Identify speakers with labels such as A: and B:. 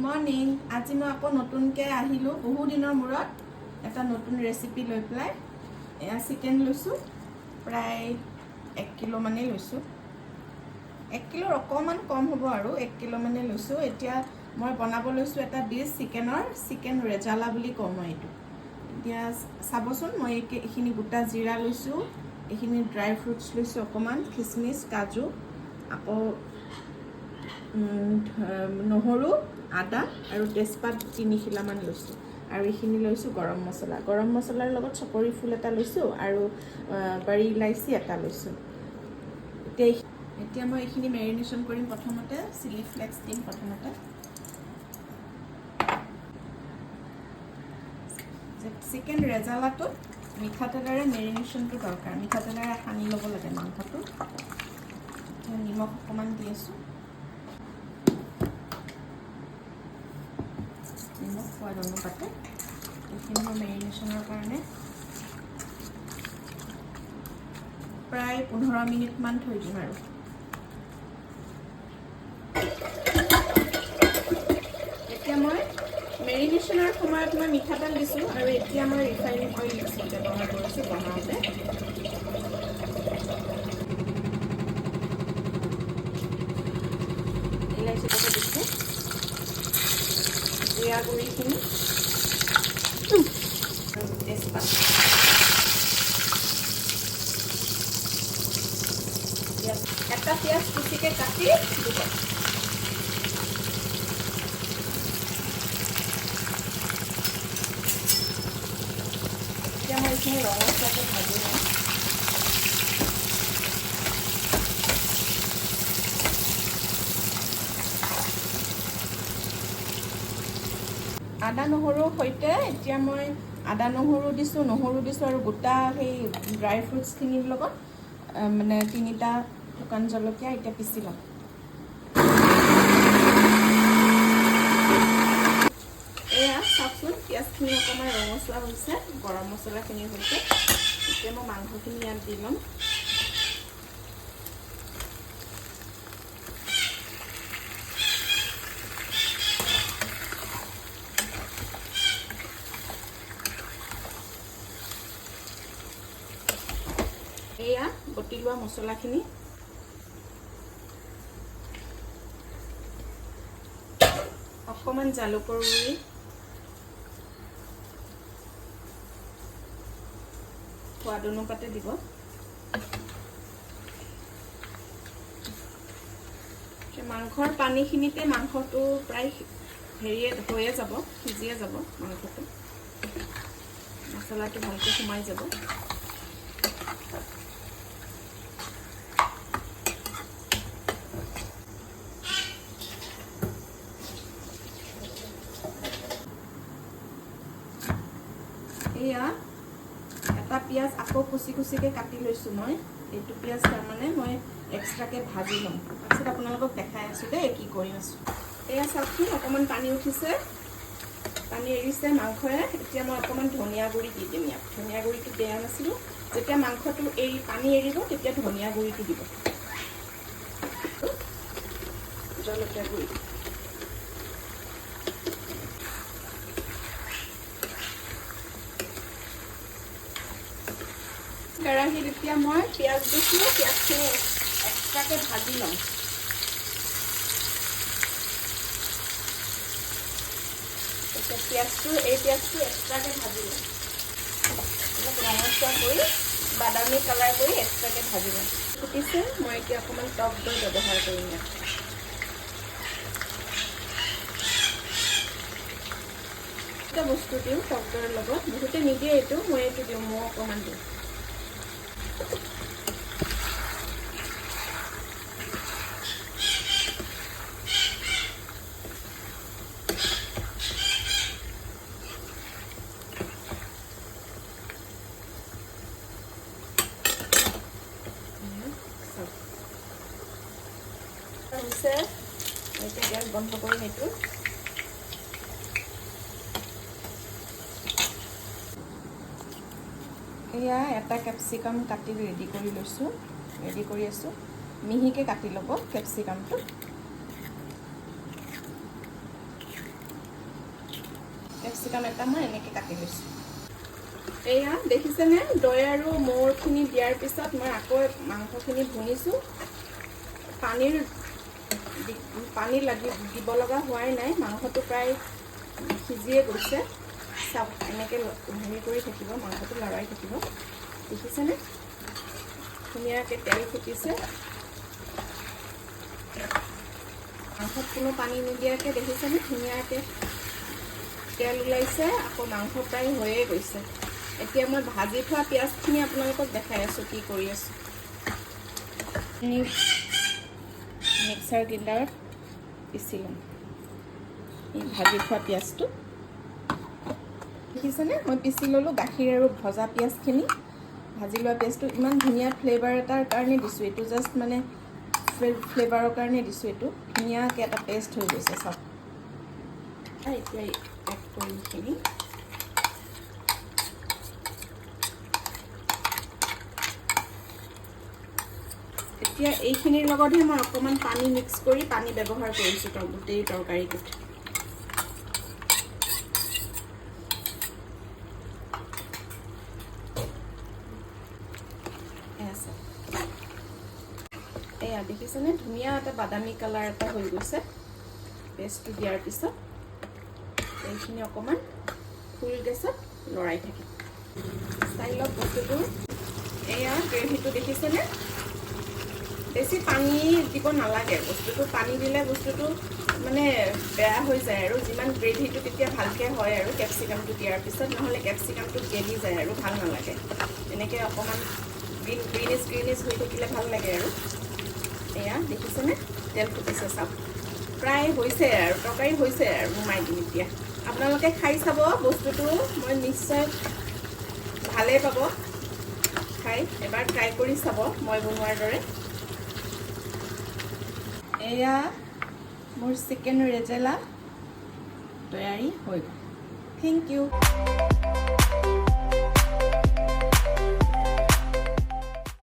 A: morning আজি মই আকৌ নতুনকৈ আহিলোঁ বহু দিনৰ মূৰত এটা নতুন ৰেচিপি লৈ পেলাই এয়া চিকেন লৈছোঁ প্ৰায় 1 কিলো মানেই লৈছোঁ 1 কিলোৰ অকণমান কম হ'ব আৰু 1 কিলো মানে লৈছোঁ এতিয়া মই বনাব লৈছোঁ এটা ডিছ চিকেন ৰেজালা বুলি কওঁ মই এইটো এতিয়া চাবচোন মই এইখিনি গোটা জিৰা লৈছোঁ এইখিনি ড্ৰাই ফ্ৰুটছ লৈছোঁ অকণমান খিচমিচ কাজু আকৌ নহৰু আদা আৰু তেজপাত 3 খিলামান লৈছোঁ আৰু এইখিনি লৈছোঁ গৰম মছলাৰ লগত চকৰি ফুল এটা লৈছোঁ আৰু বাৰী ইলাইচি এটা লৈছোঁ এতিয়া মই এইখিনি মেৰিনেশ্যন কৰিম প্ৰথমতে চিলি ফ্লেক্স দিম প্ৰথমতে চিকেন ৰেজালাটোত মিঠাতেলেৰে মেৰিনেশ্যনটো দৰকাৰ মিঠাতেলেৰে সানি ল'ব লাগে মাংসটো নিমখ অকণমান দি আছোঁ নিমখ সোৱাদ অনুপাতে এইখিনি মই মেৰিনেশ্যনৰ কাৰণে প্ৰায় 15 মিনিটমান থৈ দিম আৰু এতিয়া মই মেৰিনেশ্যনৰ সময়ত মই মিঠাতেল দিছোঁ আৰু এতিয়া মই ৰিফাইন অইল ব্যৱহাৰ কৰিছোঁ বনাওঁতে ইলাইচি পাতা দিছোঁ জিৰা গুড়িখিনি আৰু তেজপাত এটা পিঁয়াজ কুচিকৈ কাটি দিব এতিয়া মই এইখিনি ৰঙচুৱাকৈ ভাজি লওঁ আদা নহৰুৰ সৈতে এতিয়া মই আদা নহৰু দিছোঁ আৰু গোটা সেই ড্ৰাই ফ্ৰুটছখিনিৰ লগত মানে 3টা শুকান জলকীয়া এতিয়া পিচি লওঁ এয়া চাওকচোন পিঁয়াজখিনি অকণমান ৰঙচুৱা হৈছে গৰম মছলাখিনিৰ সৈতে এতিয়া মই মাংসখিনি ইয়াত দি ল'ম এয়া বটি লোৱা মছলাখিনি অকণমান জালুকৰ গুড়ি সোৱাদ অনুপাতে দিব মাংসৰ পানীখিনিতে মাংসটো প্ৰায় হৈয়ে যাব সিজিয়ে যাব মাংসটো মছলাটো ভালকৈ সোমাই যাব এয়া এটা পিঁয়াজ আকৌ কুচিকৈ কাটি লৈছোঁ মই এইটো পিঁয়াজ তাৰমানে মই এক্সট্ৰাকৈ ভাজি ল'ম তাৰপিছত আপোনালোকক দেখাই আছোঁ দেই কি কৰি আছোঁ এয়া চাওকচোন অকণমান পানী উঠিছে পানী এৰিছে মাংসৰে এতিয়া মই অকণমান ধনিয়া গুড়ি দি দিম ইয়াত ধনিয়া গুড়িটো দিয়া নাছিলোঁ যেতিয়া মাংসটো পানী এৰিব তেতিয়া ধনিয়া গুড়িটো দিব জলকীয়া গুড়ি কেৰাহীত এতিয়া মই পিঁয়াজ দিছোঁ পিঁয়াজখিনি এক্সট্ৰাকৈ ভাজি ল'ম এতিয়া পিঁয়াজটো এক্সট্ৰাকৈ ভাজি ল'ম অলপ ৰঙচুৱা কৰি বাদামী কালাৰ কৰি এক্সট্ৰাকৈ ভাজি ল'ম ফুটিছে মই এতিয়া অকণমান টক দৈ ব্যৱহাৰ কৰিম ইয়াত এটা বস্তু দিওঁ টক দৈৰ লগত বহুতে নিদিয়ে এইটো মই এইটো দিওঁ মই অকণমান দিওঁ হৈছে এতিয়া গেছ বন্ধ কৰিম এইটো এয়া এটা কেপচিকাম কাটি ৰেডি কৰি আছোঁ মিহিকৈ কাটি ল'ব কেপচিকামটো কেপচিকাম এটা মই এনেকৈ কাটি লৈছোঁ এয়া দেখিছেনে দৈ আৰু মৌৰখিনি দিয়াৰ পিছত মই আকৌ মাংসখিনি ভুনিছোঁ পানী লাগি দিব লগা হোৱাই নাই মাংসটো প্ৰায় সিজিয়ে গৈছে চাওক এনেকৈ হেৰি কৰি থাকিব মাংসটো লৰাই থাকিব দেখিছেনে ধুনীয়াকৈ তেল ফুটিছে মাংসত কোনো পানী নিদিয়াকৈ দেখিছেনে ধুনীয়াকৈ তেল ওলাইছে আকৌ মাংস প্ৰায় হৈয়ে গৈছে এতিয়া মই ভাজি থোৱা পিঁয়াজখিনি আপোনালোকক দেখাই আছোঁ কি কৰি আছোঁ মিক্সাৰ গ্ৰাইণ্ডাৰত পিচি ল'ম এই ভাজি থোৱা পিঁয়াজটো দেখিছেনে মই পিচি ল'লোঁ গাখীৰ আৰু ভজা পিঁয়াজখিনি ভাজি লোৱা পিঁয়াজটো ইমান ধুনীয়া ফ্লেভাৰ এটাৰ কাৰণে দিছোঁ এইটো জাষ্ট মানে ফ্লেভাৰৰ কাৰণে দিছোঁ এইটো ধুনীয়াকৈ এটা পেষ্ট হৈ গৈছে চাওক এতিয়া এড কৰিম এইখিনি এতিয়া এইখিনিৰ লগতহে মই অকণমান পানী মিক্স কৰি পানী ব্যৱহাৰ কৰিছোঁ গোটেই তৰকাৰীটোত এয়া দেখিছেনে ধুনীয়া এটা বাদামী কালাৰ এটা হৈ গৈছে পেষ্টটো দিয়াৰ পিছত এইখিনি অকণমান ফুল গেছত লৰাই থাকিম চাই লওক বস্তুটো এয়া গ্ৰেভিটো দেখিছেনে বেছি পানী দিব নালাগে বস্তুটো পানী দিলে বস্তুটো মানে বেয়া হৈ যায় আৰু যিমান গ্ৰেভিটো তেতিয়া ভালকৈ হয় আৰু কেপচিকামটো দিয়াৰ পিছত নহ'লে কেপচিকামটো গেলি যায় আৰু ভাল নালাগে এনেকৈ অকণমান গ্ৰীনিছ হৈ থাকিলে ভাল লাগে আৰু এয়া দেখিছেনে তেল ফুটিছে চাওক প্ৰায় হৈছে আৰু তৰকাৰী হৈছে আৰু নমাই দিম এতিয়া আপোনালোকে খাই চাব বস্তুটো মই নিশ্চয় ভালেই পাব খাই এবাৰ ট্ৰাই কৰি চাব মই বনোৱাৰ দৰে এয়া মোৰ চিকেন ৰেজেলা তৈয়াৰী হৈ গ'ল থেংক ইউ